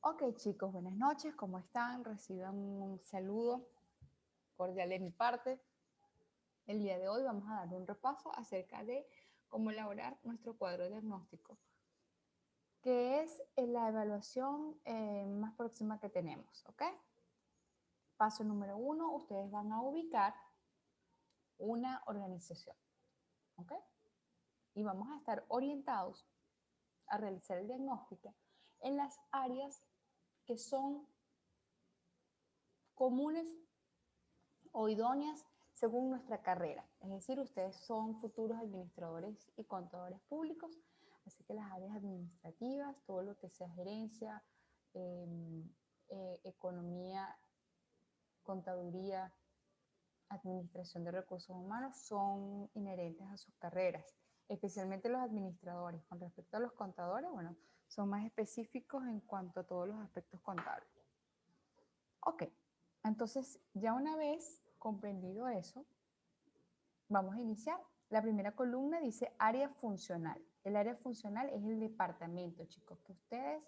Ok, chicos, buenas noches, ¿cómo están? Reciban un saludo cordial de mi parte. El día de hoy vamos a dar un repaso acerca de cómo elaborar nuestro cuadro diagnóstico, que es la evaluación más próxima que tenemos, ¿ok? Paso número 1, ustedes van a ubicar una organización, ¿ok? Y vamos a estar orientados a realizar el diagnóstico en las áreas que son comunes o idóneas según nuestra carrera. Es decir, ustedes son futuros administradores y contadores públicos, así que las áreas administrativas, todo lo que sea gerencia, eh, economía, contaduría, administración de recursos humanos son inherentes a sus carreras, especialmente los administradores. Con respecto a los contadores, bueno, son más específicos en cuanto a todos los aspectos contables. Ok, entonces ya una vez comprendido eso, vamos a iniciar. La primera columna dice área funcional. El área funcional es el departamento, chicos, que ustedes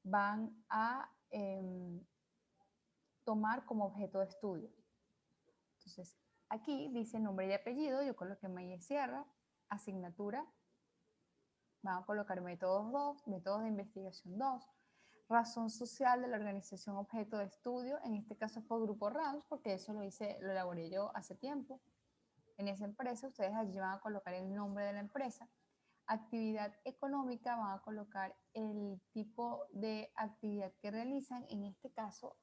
van a tomar como objeto de estudio. Entonces, aquí dice nombre y apellido, yo coloqué Maya Sierra, asignatura, van a colocar métodos 2, métodos de investigación 2, razón social de la organización objeto de estudio, en este caso es por grupo RAMS, porque eso lo elaboré yo hace tiempo. En esa empresa, ustedes allí van a colocar el nombre de la empresa. Actividad económica, van a colocar el tipo de actividad que realizan. En este caso,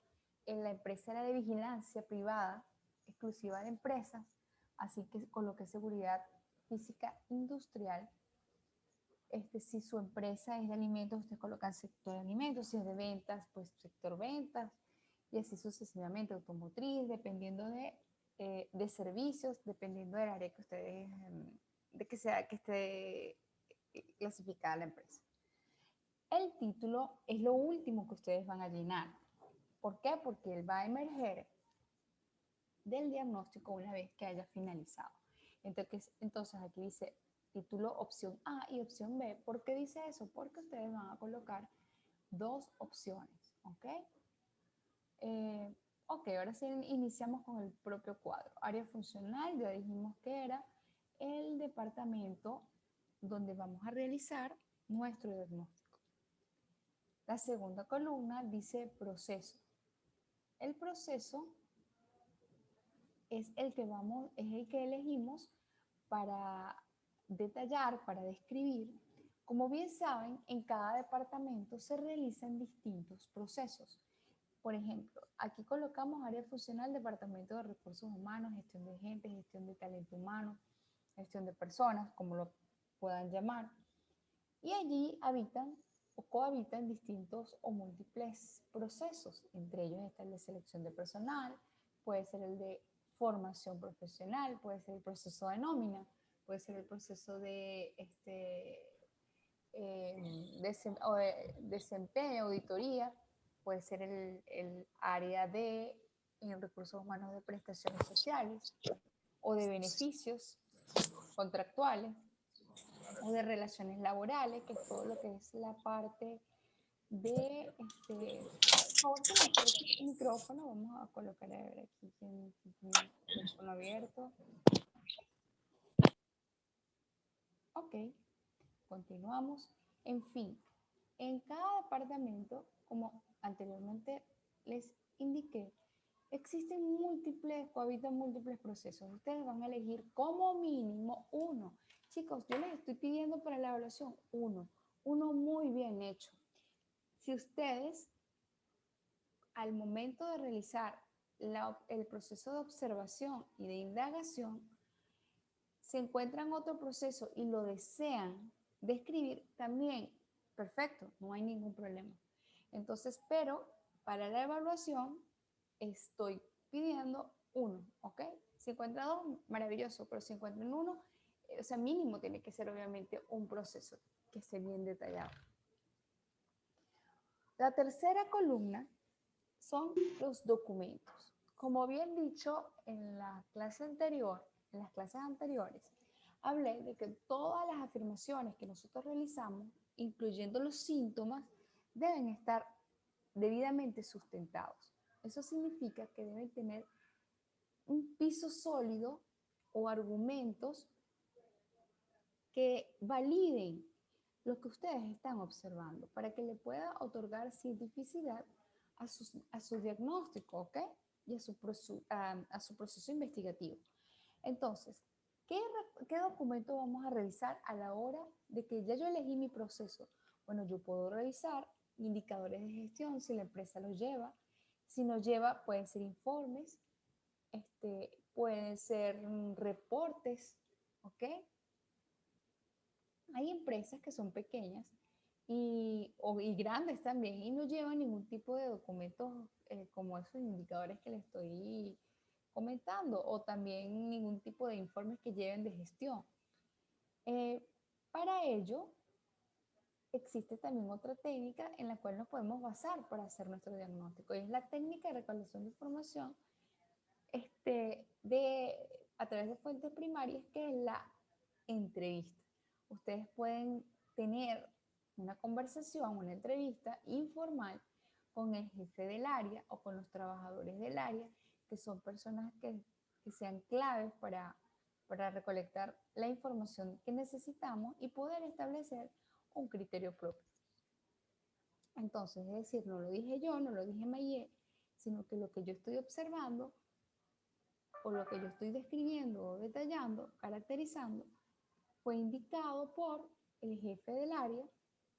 en la empresa era de vigilancia privada, exclusiva de empresas, así que coloqué seguridad física industrial. Si su empresa es de alimentos, ustedes colocan sector de alimentos, si es de ventas, pues sector ventas, y así sucesivamente, automotriz, dependiendo de servicios, dependiendo del área que ustedes, de que sea que esté clasificada la empresa. El título es lo último que ustedes van a llenar. ¿Por qué? Porque él va a emerger del diagnóstico una vez que haya finalizado. Entonces aquí dice título opción A y opción B. ¿Por qué dice eso? Porque ustedes van a colocar dos opciones, ¿ok? Ok, ahora sí iniciamos con el propio cuadro. Área funcional, ya dijimos que era el departamento donde vamos a realizar nuestro diagnóstico. La segunda columna dice proceso. El proceso es el que elegimos para detallar, para describir. Como bien saben, en cada departamento se realizan distintos procesos. Por ejemplo, aquí colocamos área funcional, departamento de recursos humanos, gestión de gente, gestión de talento humano, gestión de personas, como lo puedan llamar. Y allí habitan o cohabitan distintos o múltiples procesos. Entre ellos está el de selección de personal, puede ser el de formación profesional, puede ser el proceso de nómina, puede ser el proceso de desempeño, auditoría, puede ser el área de recursos humanos de prestaciones sociales o de beneficios contractuales o de relaciones laborales, que es todo lo que es la parte de, por favor, silenciar el micrófono, vamos a colocar a ver aquí el micrófono abierto. Ok, continuamos. En fin, en cada departamento, como anteriormente les indiqué, cohabitan múltiples procesos. Ustedes van a elegir como mínimo uno. Chicos, yo les estoy pidiendo para la evaluación uno muy bien hecho. Si ustedes, al momento de realizar el proceso de observación y de indagación, se encuentran otro proceso y lo desean describir, también, perfecto, no hay ningún problema. Entonces, pero para la evaluación estoy pidiendo uno, ¿ok? Si encuentra dos, maravilloso, pero si encuentran uno, o sea, mínimo tiene que ser obviamente un proceso que esté bien detallado. La tercera columna son los documentos. Como bien dicho en la clase anterior, en las clases anteriores, hablé de que todas las afirmaciones que nosotros realizamos, incluyendo los síntomas, deben estar debidamente sustentados. Eso significa que deben tener un piso sólido o argumentos que validen lo que ustedes están observando para que le pueda otorgar cientificidad a su diagnóstico, ¿ok? Y a su proceso investigativo. Entonces, ¿qué documento vamos a revisar a la hora de que ya yo elegí mi proceso? Bueno, yo puedo revisar indicadores de gestión si la empresa los lleva. Si no lleva, pueden ser informes, pueden ser reportes, ¿ok? Hay empresas que son pequeñas y grandes también y no llevan ningún tipo de documentos como esos indicadores que les estoy comentando o también ningún tipo de informes que lleven de gestión. Para ello, existe también otra técnica en la cual nos podemos basar para hacer nuestro diagnóstico y es la técnica de recolección de información a través de fuentes primarias, que es la entrevista. Ustedes pueden tener una conversación, una entrevista informal con el jefe del área o con los trabajadores del área, que son personas que sean claves para recolectar la información que necesitamos y poder establecer un criterio propio. Entonces, es decir, no lo dije yo, no lo dije Mayé, sino que lo que yo estoy observando o lo que yo estoy describiendo o detallando, caracterizando, fue indicado por el jefe del área.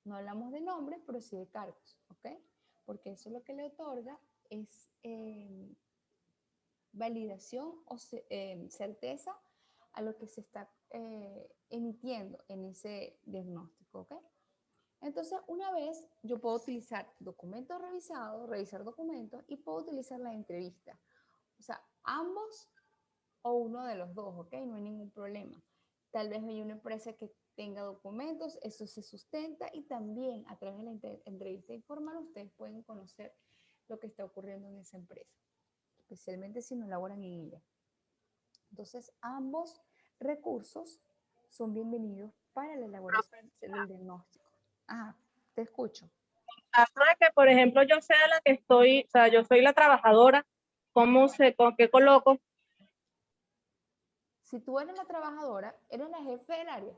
No hablamos de nombres, pero sí de cargos, ¿ok? Porque eso lo que le otorga es validación o certeza a lo que se está emitiendo en ese diagnóstico, ¿ok? Entonces, una vez yo puedo utilizar documentos revisados, revisar documentos y puedo utilizar la entrevista. O sea, ambos o uno de los dos, ¿ok? No hay ningún problema. Tal vez hay una empresa que tenga documentos, eso se sustenta y también a través de la entrevista informal ustedes pueden conocer lo que está ocurriendo en esa empresa, especialmente si no laboran en ella. Entonces, ambos recursos son bienvenidos para la elaboración del diagnóstico. Ah, te escucho. Caso de que, por ejemplo, yo sea la que estoy, o sea, yo soy la trabajadora, ¿con qué coloco? Si tú eres la trabajadora, eres la jefe del área.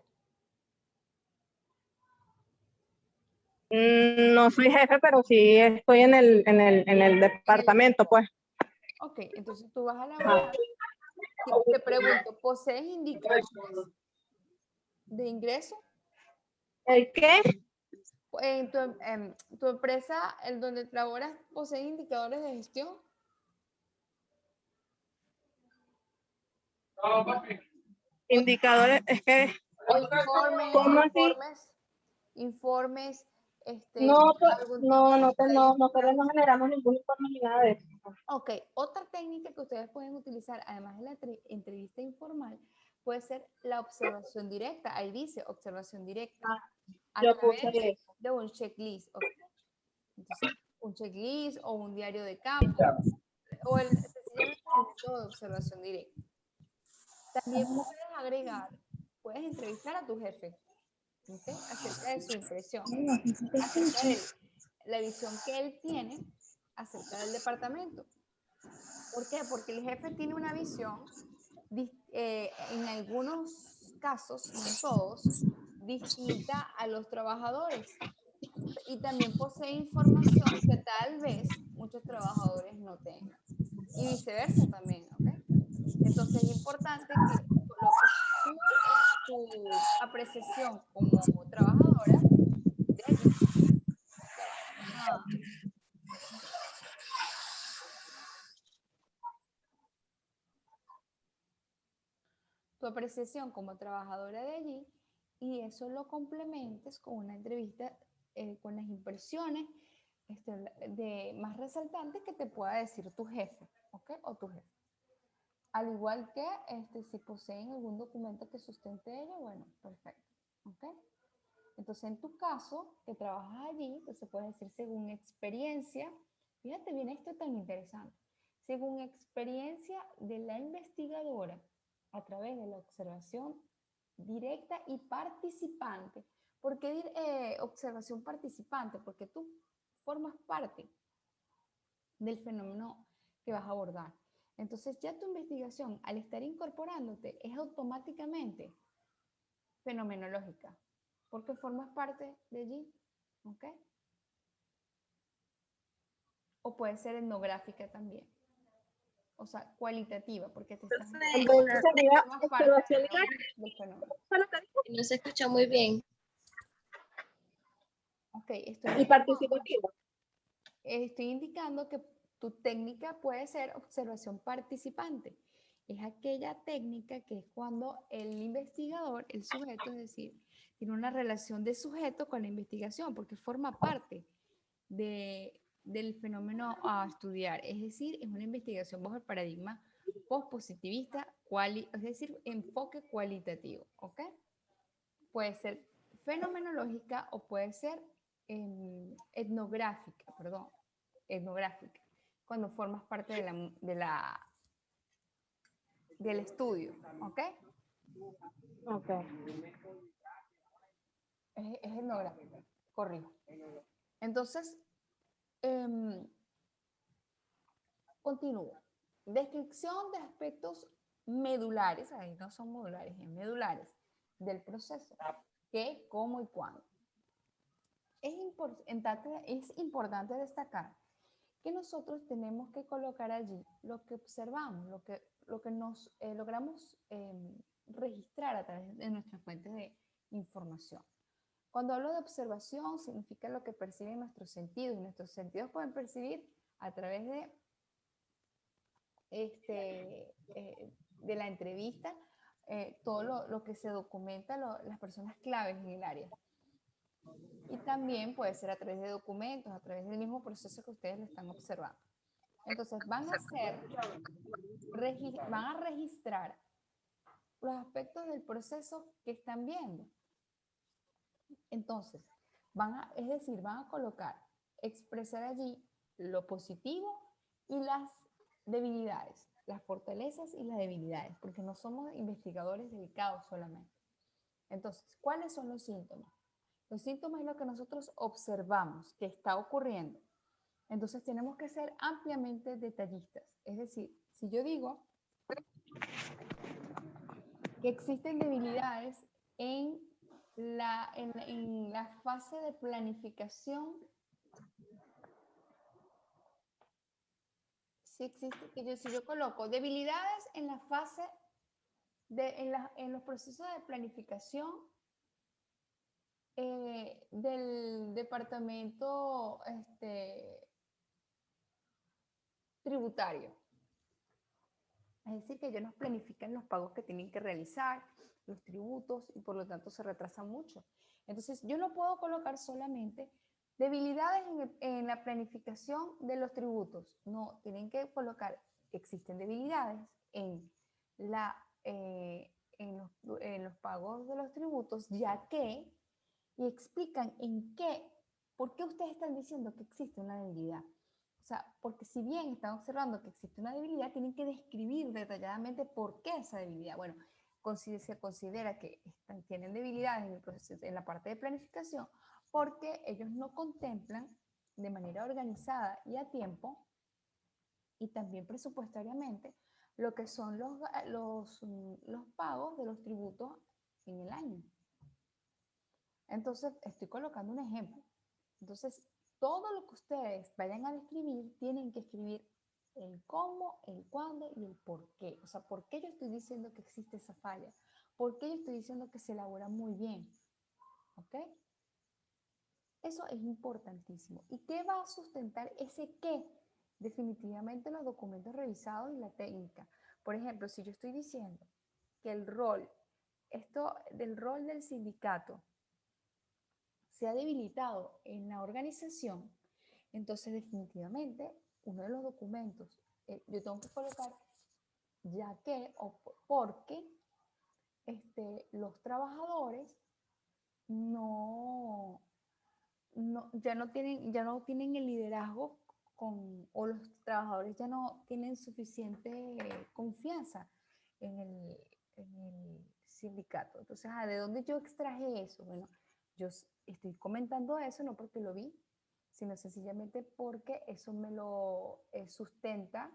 No soy jefe, pero sí estoy en el departamento, pues. Ok, entonces tú vas a elaborar. Te pregunto, ¿posees indicadores de ingreso? ¿El qué? En tu empresa, el donde laboras, posee indicadores de gestión. Indicadores, es que, O informes, ¿cómo así? informes, No, algún tipo no, de no, estadística. nosotros no generamos ningún informe ni nada de eso. Ok, otra técnica que ustedes pueden utilizar, además de la entrevista informal, puede ser la observación directa. Ahí dice observación directa, Ah, a yo puse través eso. de un checklist. Okay. Entonces, un checklist o un diario de campo, o sencillamente el método de observación directa. También puedes agregar, puedes entrevistar a tu jefe, ¿okay? Acerca de su impresión, acerca de la visión que él tiene acerca del departamento. ¿Por qué? Porque el jefe tiene una visión, en algunos casos, no en todos, distinta a los trabajadores. Y también posee información que tal vez muchos trabajadores no tengan. Y viceversa también, ¿ok? Entonces es importante que coloques tu apreciación como trabajadora de allí. Ya va, tu apreciación como trabajadora de allí y eso lo complementes con una entrevista con las impresiones más resaltantes que te pueda decir tu jefe, ¿ok? O tu jefe. Al igual que si poseen algún documento que sustente ello, bueno, perfecto. ¿Ok? Entonces, en tu caso, que trabajas allí, entonces puedes decir según experiencia, fíjate bien esto tan interesante, según experiencia de la investigadora a través de la observación directa y participante. ¿Por qué observación participante? Porque tú formas parte del fenómeno que vas a abordar. Entonces ya tu investigación, al estar incorporándote, es automáticamente fenomenológica, porque formas parte de allí, ¿ok? O puede ser etnográfica también, o sea, cualitativa, porque te estás Entonces sería formas parte observación del fenómeno. No se escucha muy bien. Ok, y participativa. estoy indicando que tu técnica puede ser observación participante. Es aquella técnica que es cuando el investigador, el sujeto, es decir, tiene una relación de sujeto con la investigación, porque forma parte del fenómeno a estudiar. Es decir, es una investigación bajo el paradigma postpositivista, es decir, enfoque cualitativo. ¿Ok? Puede ser fenomenológica o puede ser etnográfica, perdón, etnográfica, cuando formas parte del estudio, ¿ok? Ok. Es etnográfica, corrijo. Entonces, em, continúo. Descripción de aspectos medulares, ahí no son modulares, es medulares, del proceso. ¿Qué, cómo y cuándo? Es importante destacar que nosotros tenemos que colocar allí lo que observamos, lo que nos logramos registrar a través de nuestras fuentes de información. Cuando hablo de observación, significa lo que perciben nuestros sentidos, y nuestros sentidos pueden percibir a través de la entrevista todo lo que se documenta, las personas claves en el área. Y también puede ser a través de documentos, a través del mismo proceso que ustedes lo están observando. Entonces van a registrar los aspectos del proceso que están viendo. Entonces, es decir, van a colocar, expresar allí lo positivo y las debilidades, las fortalezas y las debilidades, porque no somos investigadores dedicados solamente. Entonces, ¿cuáles son los síntomas? Los síntomas es lo que nosotros observamos que está ocurriendo. Entonces tenemos que ser ampliamente detallistas. Es decir, si yo digo que existen debilidades en la fase de planificación, si yo coloco debilidades en la fase en los procesos de planificación del departamento tributario. Es decir, que ellos nos planifican los pagos que tienen que realizar, los tributos, y por lo tanto se retrasan mucho. Entonces, yo no puedo colocar solamente debilidades en la planificación de los tributos. No, tienen que colocar que existen debilidades en los pagos de los tributos, ya que, y explican por qué ustedes están diciendo que existe una debilidad. O sea, porque si bien están observando que existe una debilidad, tienen que describir detalladamente por qué esa debilidad. Bueno, se considera que tienen debilidades en el proceso, en la parte de planificación, porque ellos no contemplan de manera organizada y a tiempo, y también presupuestariamente, lo que son los pagos de los tributos en el año. Entonces, estoy colocando un ejemplo. Entonces, todo lo que ustedes vayan a describir, tienen que escribir el cómo, el cuándo y el por qué. O sea, ¿por qué yo estoy diciendo que existe esa falla? ¿Por qué yo estoy diciendo que se elabora muy bien? ¿Ok? Eso es importantísimo. ¿Y qué va a sustentar ese qué? Definitivamente los documentos revisados y la técnica. Por ejemplo, si yo estoy diciendo que del rol del sindicato se ha debilitado en la organización, entonces definitivamente uno de los documentos, yo tengo que colocar ya que o porque los trabajadores no, ya no tienen el liderazgo o los trabajadores ya no tienen suficiente confianza en el sindicato. Entonces, ¿de dónde yo extraje eso? Bueno, yo estoy comentando eso no porque lo vi, sino sencillamente porque eso me lo sustenta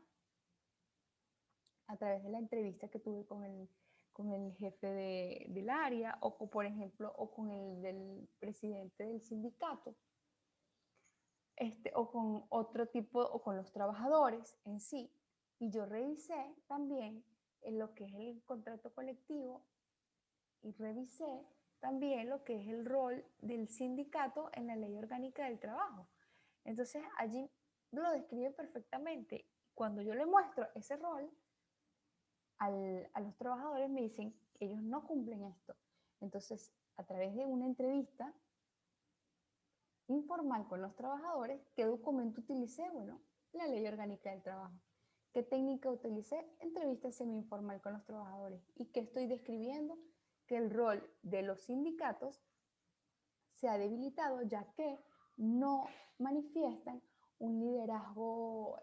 a través de la entrevista que tuve con el jefe del área por ejemplo, o con el del presidente del sindicato, o con otro tipo, o con los trabajadores en sí. Y yo revisé también en lo que es el contrato colectivo y revisé también lo que es el rol del sindicato en la ley orgánica del trabajo. Entonces allí lo describe perfectamente. Cuando yo le muestro ese rol a los trabajadores, me dicen que ellos no cumplen esto. Entonces, a través de una entrevista informal con los trabajadores, ¿qué documento utilicé? Bueno, la ley orgánica del trabajo. ¿Qué técnica utilicé? Entrevista semi-informal con los trabajadores. ¿Y qué estoy describiendo? Que el rol de los sindicatos se ha debilitado, ya que no manifiestan un liderazgo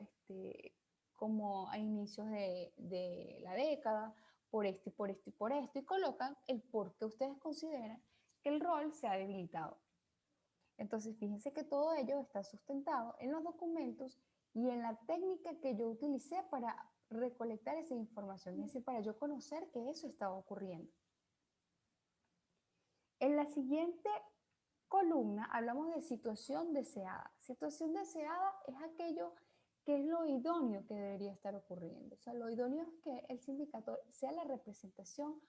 como a inicios de la década, por esto y por esto y por esto, y colocan el por qué ustedes consideran que el rol se ha debilitado. Entonces, fíjense que todo ello está sustentado en los documentos y en la técnica que yo utilicé para recolectar esa información, es decir, para yo conocer que eso estaba ocurriendo. En la siguiente columna hablamos de situación deseada. Situación deseada es aquello que es lo idóneo que debería estar ocurriendo. O sea, lo idóneo es que el sindicato sea la representación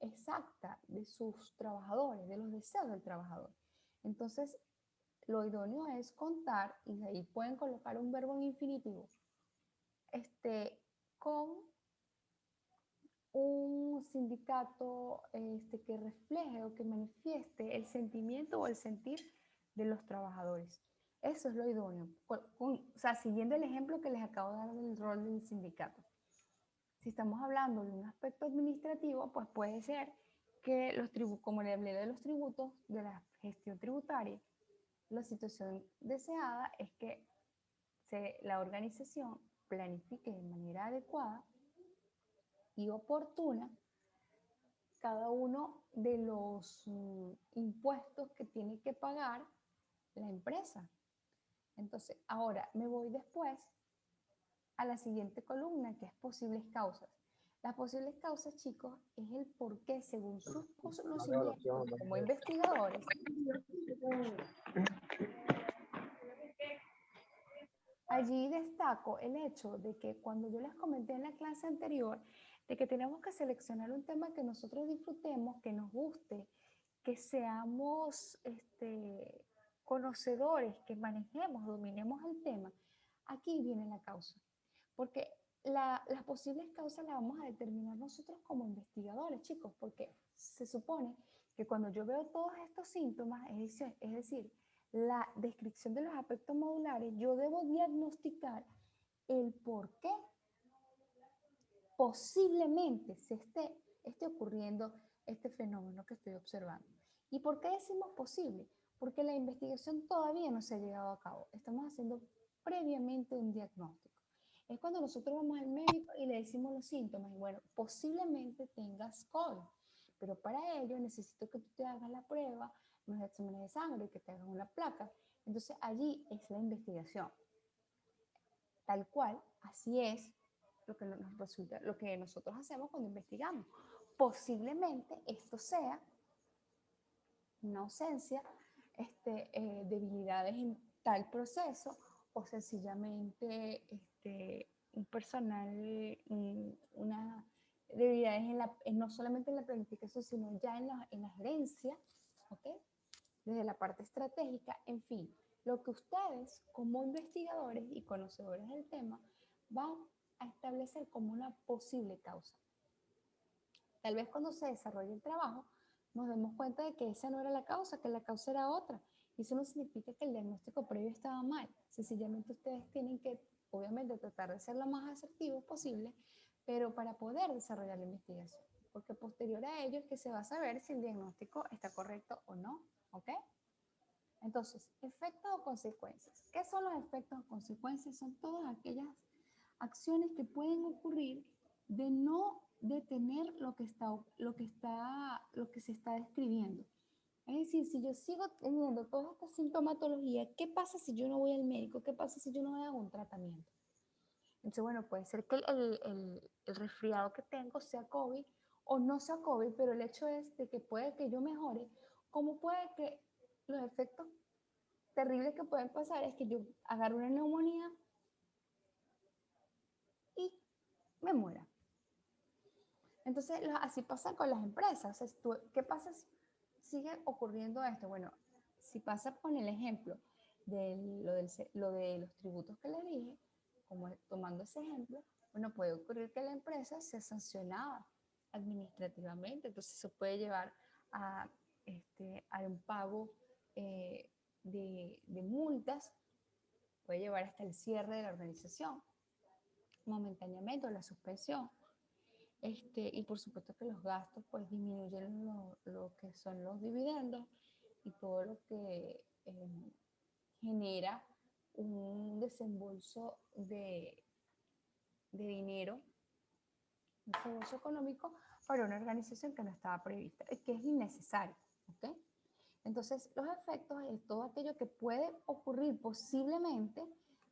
exacta de sus trabajadores, de los deseos del trabajador. Entonces, lo idóneo es contar, y ahí pueden colocar un verbo en infinitivo, con un sindicato que refleje o que manifieste el sentimiento o el sentir de los trabajadores. Eso es lo idóneo. O sea, siguiendo el ejemplo que les acabo de dar del rol del sindicato. Si estamos hablando de un aspecto administrativo, pues puede ser que los tributos, como le hablé de los tributos, de la gestión tributaria, la situación deseada es que la organización planifique de manera adecuada y oportuna cada uno de los impuestos que tiene que pagar la empresa. Entonces, ahora me voy después a la siguiente columna, que es posibles causas. Las posibles causas, chicos, es el por qué, según sus conocimientos como investigadores, allí destaco el hecho de que cuando yo les comenté en la clase anterior de que tenemos que seleccionar un tema que nosotros disfrutemos, que nos guste, que seamos conocedores, que manejemos, dominemos el tema, aquí viene la causa. Porque las posibles causas las vamos a determinar nosotros como investigadores, chicos, porque se supone que cuando yo veo todos estos síntomas, es decir, la descripción de los aspectos modulares, yo debo diagnosticar el por qué posiblemente se esté ocurriendo este fenómeno que estoy observando. ¿Y por qué decimos posible? Porque la investigación todavía no se ha llevado a cabo. Estamos haciendo previamente un diagnóstico. Es cuando nosotros vamos al médico y le decimos los síntomas. Y bueno, posiblemente tengas COVID, pero para ello necesito que tú te hagas la prueba, unos exámenes de sangre, que te hagas una placa. Entonces allí es la investigación. Tal cual, así es lo que nos resulta, lo que nosotros hacemos cuando investigamos. Posiblemente esto sea una ausencia, debilidades en tal proceso o sencillamente un personal, una debilidades no solamente en la planificación, sino ya en la gerencia, ¿ok? Desde la parte estratégica, en fin, lo que ustedes como investigadores y conocedores del tema van a establecer como una posible causa. Tal vez cuando se desarrolle el trabajo nos demos cuenta de que esa no era la causa, que la causa era otra. Y eso no significa que el diagnóstico previo estaba mal. Sencillamente ustedes tienen que, obviamente, tratar de ser lo más asertivos posible, pero para poder desarrollar la investigación. Porque posterior a ello es que se va a saber si el diagnóstico está correcto o no. ¿Ok? Entonces, efectos o consecuencias. ¿Qué son los efectos o consecuencias? Son todas aquellas acciones que pueden ocurrir de no detener lo que se está describiendo. Es decir, si yo sigo teniendo toda esta sintomatología, ¿qué pasa si yo no voy al médico? ¿Qué pasa si yo no hago un tratamiento? Entonces, bueno, puede ser que el resfriado que tengo sea COVID o no sea COVID, pero el hecho es de que puede que yo mejore, como puede que los efectos terribles que pueden pasar es que yo agarre una neumonía y me muera. Entonces, así pasa con las empresas. O sea, ¿qué pasa si sigue ocurriendo esto? Bueno, si pasa con el ejemplo de lo de los tributos que les dije, como tomando ese ejemplo, bueno, puede ocurrir que la empresa sea sancionada administrativamente. Entonces, eso puede llevar a, a un pago de multas, puede llevar hasta el cierre de la organización momentáneamente o la suspensión. Y por supuesto que los gastos pues disminuyen lo que son los dividendos y todo lo que genera un desembolso de dinero, un desembolso económico para una organización que no estaba prevista, que es innecesario. ¿Okay? Entonces, los efectos es todo aquello que puede ocurrir posiblemente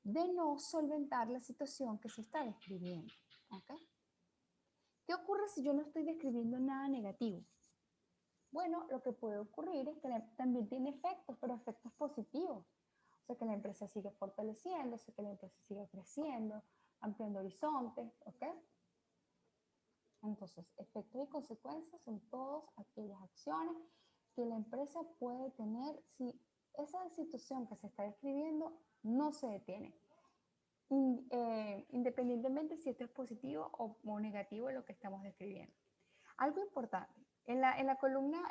de no solventar la situación que se está describiendo. ¿Okay? ¿Qué ocurre si yo no estoy describiendo nada negativo? Bueno, lo que puede ocurrir es que también tiene efectos, pero efectos positivos. O sea, que la empresa sigue fortaleciéndose, que la empresa sigue creciendo, ampliando horizontes, ¿ok? Entonces, efectos y consecuencias son todas aquellas acciones que la empresa puede tener si esa situación que se está describiendo no se detiene. Independientemente si esto es positivo o negativo en lo que estamos describiendo. Algo importante, en la columna,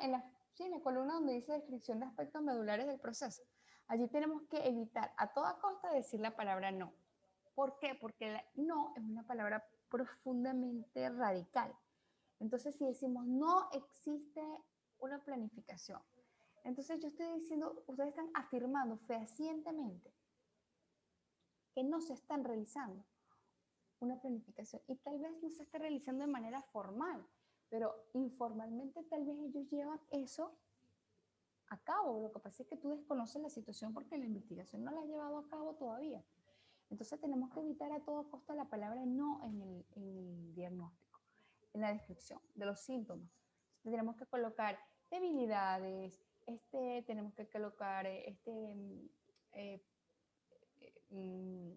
sí, en la columna donde dice descripción de aspectos medulares del proceso, allí tenemos que evitar a toda costa decir la palabra no. ¿Por qué? Porque no es una palabra profundamente radical. Entonces, si decimos no existe una planificación, entonces yo estoy diciendo, ustedes están afirmando fehacientemente que no se están realizando una planificación y tal vez no se esté realizando de manera formal, pero informalmente tal vez ellos llevan eso a cabo. Lo que pasa es que tú desconoces la situación porque la investigación no la has llevado a cabo todavía. Entonces tenemos que evitar a toda costa la palabra no en el diagnóstico, en la descripción de los síntomas. Tenemos que colocar debilidades, tenemos que colocar eh, mm,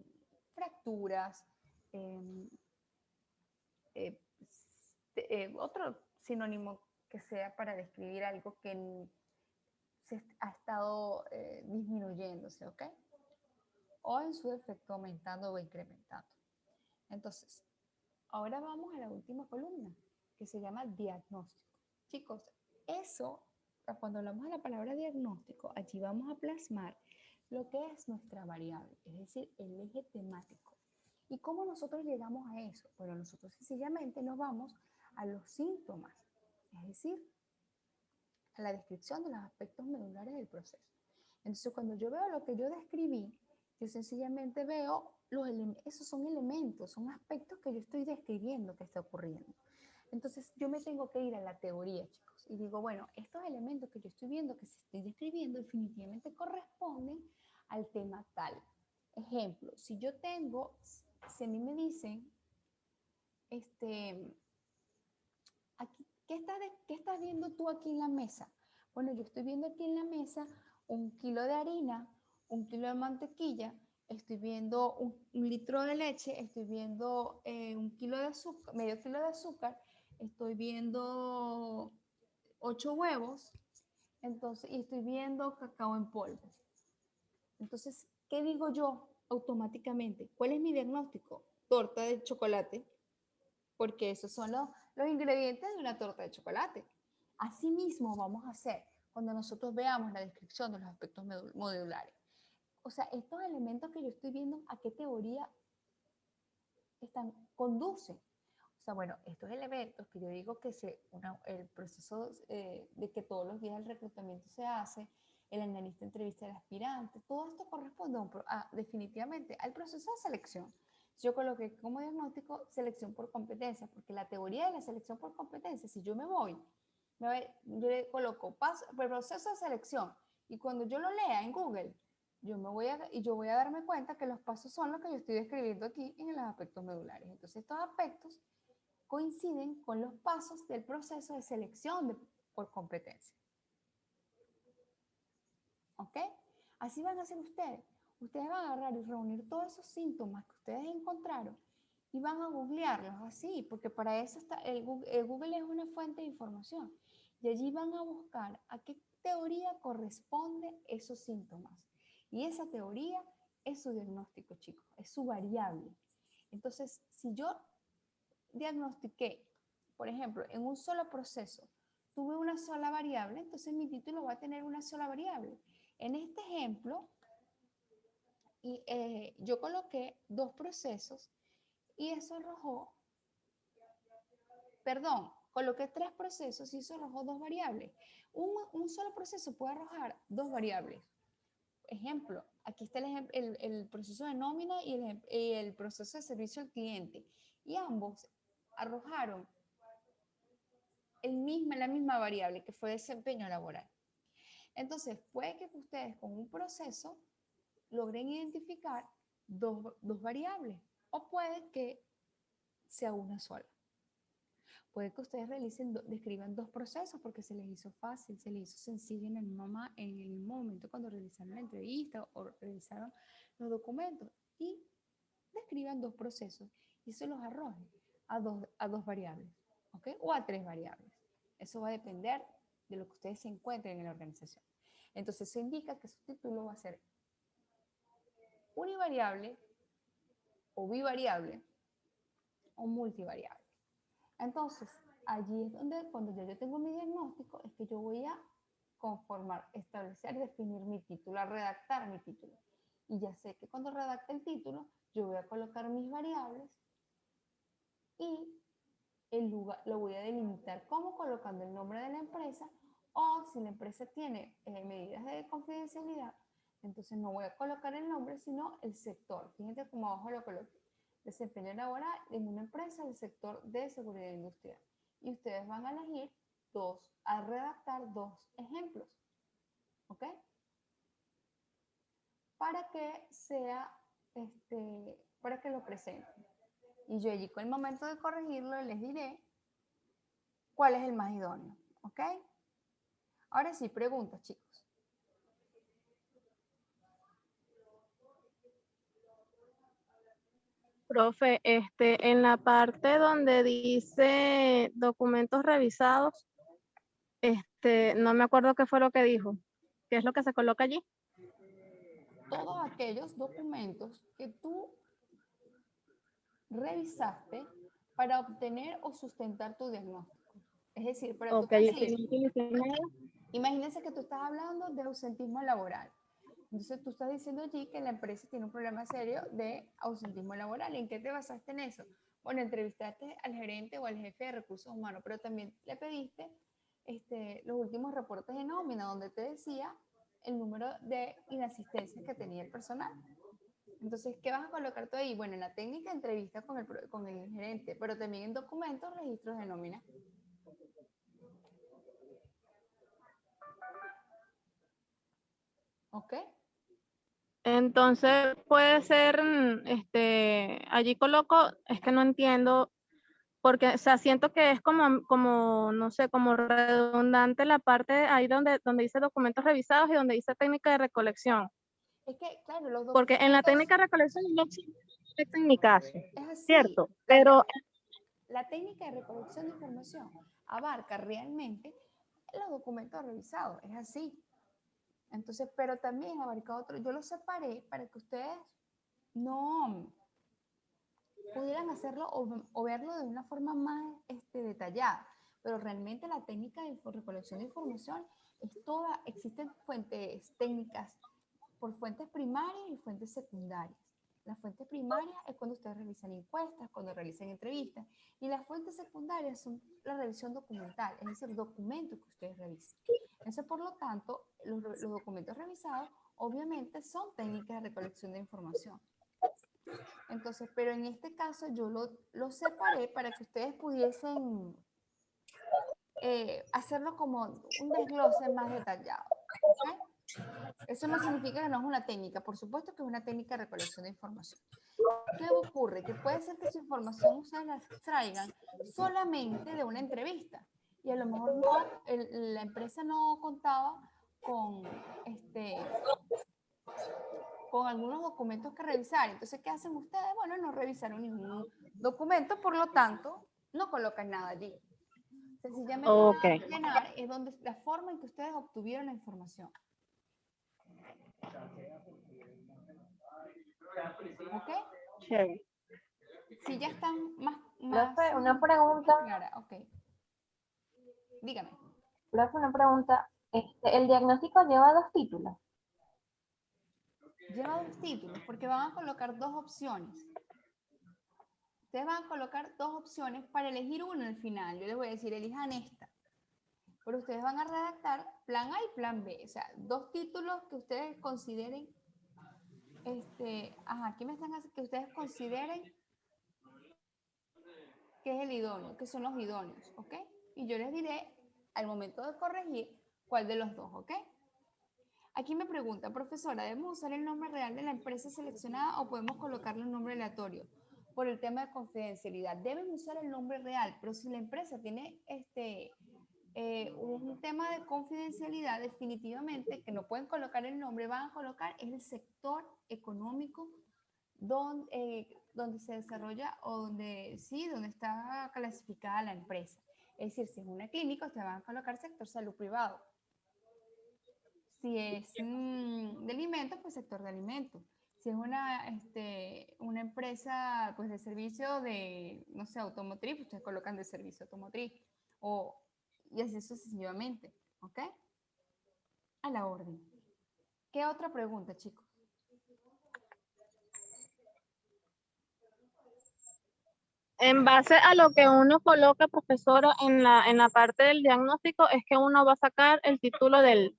fracturas, eh, otro sinónimo que sea para describir algo que se ha estado disminuyéndose, ¿ok? O en su defecto aumentando o incrementando. Entonces, ahora vamos a la última columna, que se llama diagnóstico. Chicos, eso, cuando hablamos de la palabra diagnóstico, allí vamos a plasmar lo que es nuestra variable, es decir, el eje temático. ¿Y cómo nosotros llegamos a eso? Bueno, nosotros sencillamente nos vamos a los síntomas, es decir, a la descripción de los aspectos medulares del proceso. Entonces, cuando yo veo lo que yo describí, yo sencillamente veo esos son elementos, son aspectos que yo estoy describiendo que está ocurriendo. Entonces, yo me tengo que ir a la teoría, chicos, y digo, bueno, estos elementos que yo estoy viendo, que se estoy describiendo, definitivamente corresponden al tema tal. Ejemplo, si yo tengo, si a mí me dicen, aquí, ¿qué estás viendo tú aquí en la mesa? Bueno, yo estoy viendo aquí en la mesa 1 kilo de harina, 1 kilo de mantequilla, estoy viendo un litro de leche, estoy viendo 1 kilo de azúcar, medio kilo de azúcar, estoy viendo 8 huevos, entonces, y estoy viendo cacao en polvo. Entonces, ¿qué digo yo automáticamente? ¿Cuál es mi diagnóstico? Torta de chocolate, porque esos son los ingredientes de una torta de chocolate. Asimismo vamos a hacer cuando nosotros veamos la descripción de los aspectos modulares. O sea, estos elementos que yo estoy viendo, ¿a qué teoría conducen? O sea, bueno, estos elementos que yo digo que el proceso de que todos los días el reclutamiento se hace, el analista entrevista al aspirante, todo esto corresponde definitivamente al proceso de selección. Yo coloqué como diagnóstico selección por competencia, porque la teoría de la selección por competencia, si yo me voy yo le coloco proceso de selección y cuando yo lo lea en Google, yo voy a darme cuenta que los pasos son los que yo estoy describiendo aquí en los aspectos medulares. Entonces, estos aspectos coinciden con los pasos del proceso de selección por competencia. ¿Ok? Así van a hacer ustedes. Ustedes van a agarrar y reunir todos esos síntomas que ustedes encontraron y van a googlearlos así, porque para eso está, el Google es una fuente de información. Y allí van a buscar a qué teoría corresponde esos síntomas. Y esa teoría es su diagnóstico, chicos, es su variable. Entonces, si yo diagnostiqué, por ejemplo, en un solo proceso, tuve una sola variable, entonces mi título va a tener una sola variable. En este ejemplo, yo coloqué 2 procesos y eso arrojó, perdón, coloqué 3 procesos y eso arrojó 2 variables. Un solo proceso puede arrojar 2 variables. Ejemplo, aquí está el proceso de nómina y el proceso de servicio al cliente. Y ambos arrojaron la misma variable, que fue desempeño laboral. Entonces, puede que ustedes con un proceso logren identificar dos variables o puede que sea una sola. Puede que ustedes describan 2 procesos porque se les hizo fácil, se les hizo sencillo en el mismo momento cuando realizaron la entrevista o revisaron los documentos y describan 2 procesos y se los arrojen a dos variables, ¿ok? O a 3 variables. Eso va a depender de lo que ustedes se encuentren en la organización. Entonces, eso indica que su título va a ser univariable o bivariable o multivariable. Entonces, allí es donde cuando yo tengo mi diagnóstico, es que yo voy a conformar, establecer, definir mi título, a redactar mi título. Y ya sé que cuando redacte el título, yo voy a colocar mis variables y el lugar lo voy a delimitar como colocando el nombre de la empresa o si la empresa tiene medidas de confidencialidad, entonces no voy a colocar el nombre, sino el sector. Fíjense cómo abajo lo coloqué. Desempeño laboral en una empresa del sector de seguridad industrial. Y ustedes van a elegir a redactar 2 ejemplos. ¿Ok? Para que sea, para que lo presenten. Y yo allí con el momento de corregirlo les diré cuál es el más idóneo. ¿Ok? Ahora sí, preguntas, chicos. Profe, en la parte donde dice documentos revisados, no me acuerdo qué fue lo que dijo. ¿Qué es lo que se coloca allí? Todos aquellos documentos que tú revisaste para obtener o sustentar tu diagnóstico. Es decir, para tú Ok, conseguir. no utilicé nada. Imagínense que tú estás hablando de ausentismo laboral. Entonces tú estás diciendo allí que la empresa tiene un problema serio de ausentismo laboral. ¿En qué te basaste en eso? Bueno, entrevistaste al gerente o al jefe de recursos humanos, pero también le pediste los últimos reportes de nómina donde te decía el número de inasistencias que tenía el personal. Entonces, ¿qué vas a colocar tú ahí? Bueno, en la técnica entrevista con el gerente, pero también en documentos, registros de nómina. ¿Ok? Entonces puede ser, allí coloco, es que no entiendo, porque, o sea, siento que es como, no sé, como redundante la parte ahí donde dice documentos revisados y donde dice técnica de recolección. Es que, claro, los Porque en la documentos técnica de recolección no existe en mi caso, es así. ¿cierto? Pero La técnica de recolección de información abarca realmente los documentos revisados, es así. Entonces, pero también abarca otro. Yo lo separé para que ustedes no pudieran hacerlo o verlo de una forma más detallada. Pero realmente la técnica de recolección de información es toda, existen fuentes técnicas por fuentes primarias y fuentes secundarias. Las fuentes primarias es cuando ustedes realizan encuestas, cuando realizan entrevistas, y las fuentes secundarias son la revisión documental, es decir, documentos que ustedes revisan. Entonces, por lo tanto, los documentos revisados obviamente son técnicas de recolección de información. Entonces, pero en este caso yo lo separé para que ustedes pudiesen hacerlo como un desglose más detallado. ¿Ok? Eso no significa que no es una técnica, por supuesto que es una técnica de recolección de información. ¿Qué ocurre? Que puede ser que su información ustedes la extraigan solamente de una entrevista y a lo mejor no, la empresa no contaba con, con algunos documentos que revisar. Entonces, ¿qué hacen ustedes? Bueno, no revisaron ningún documento, por lo tanto, no colocan nada allí. Sencillamente Ok, van a llenar es donde, la forma en que ustedes obtuvieron la información. ¿Ok? chévere. Si ya están más Profe, una pregunta, clara, ok. Dígame. profe, una pregunta. ¿El diagnóstico lleva 2 títulos? Lleva 2 títulos porque van a colocar 2 opciones. Ustedes van a colocar 2 opciones para elegir uno al final. Yo les voy a decir, elijan esta. Pero ustedes van a redactar plan A y plan B. O sea, 2 títulos que ustedes consideren, ¿qué me están haciendo? Que ustedes consideren que es el idóneo, que son los idóneos, ¿ok? Y yo les diré al momento de corregir cuál de los dos, ¿ok? Aquí me pregunta, profesora, ¿debemos usar el nombre real de la empresa seleccionada o podemos colocarle un nombre aleatorio? Por el tema de confidencialidad. Deben usar el nombre real, pero si la empresa tiene un tema de confidencialidad, definitivamente que no pueden colocar el nombre, van a colocar el sector económico donde se desarrolla o donde está clasificada la empresa. Es decir, si es una clínica, ustedes van a colocar sector salud privado. Si es de alimentos, pues sector de alimentos. Si es una empresa pues, de servicio de, no sé, automotriz, pues ustedes colocan de servicio automotriz. Y así sucesivamente. ¿Ok? A la orden. ¿Qué otra pregunta, chicos? En base a lo que uno coloca, profesora, en la parte del diagnóstico, es que uno va a sacar el título de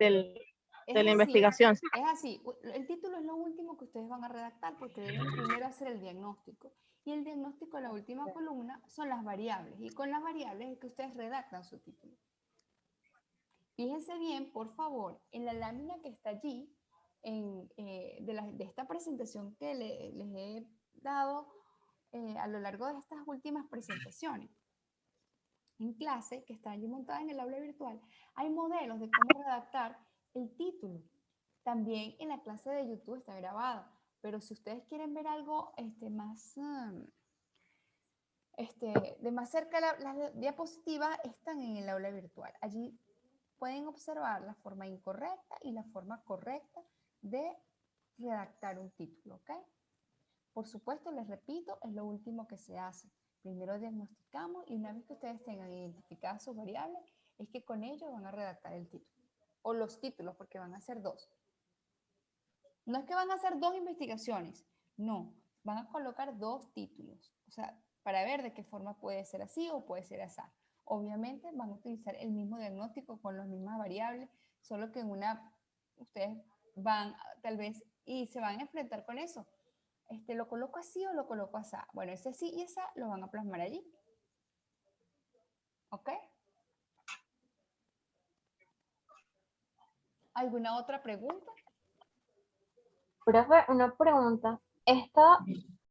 la investigación. Es así. El título es lo último que ustedes van a redactar porque deben primero hacer el diagnóstico. Y el diagnóstico, la última columna, son las variables. Y con las variables es que ustedes redactan su título. Fíjense bien, por favor, en la lámina que está allí, de esta presentación que les he dado a lo largo de estas últimas presentaciones en clase, que está allí montada en el aula virtual, hay modelos de cómo redactar el título. También en la clase de YouTube está grabada, pero si ustedes quieren ver algo de más cerca, las diapositivas están en el aula virtual. Allí pueden observar la forma incorrecta y la forma correcta de redactar un título, ¿ok? Por supuesto, les repito, es lo último que se hace. Primero diagnosticamos y una vez que ustedes tengan identificadas sus variables, es que con ello van a redactar el título. O los títulos, porque van a ser 2. No es que van a hacer 2 investigaciones, no, van a colocar 2 títulos. O sea, para ver de qué forma puede ser así o puede ser así. Obviamente van a utilizar el mismo diagnóstico con las mismas variables, solo que en una ustedes van tal vez y se van a enfrentar con eso. ¿Lo coloco así o lo coloco así? Bueno, ese sí y esa lo van a plasmar allí. ¿Ok? ¿Alguna otra pregunta? Profe, una pregunta.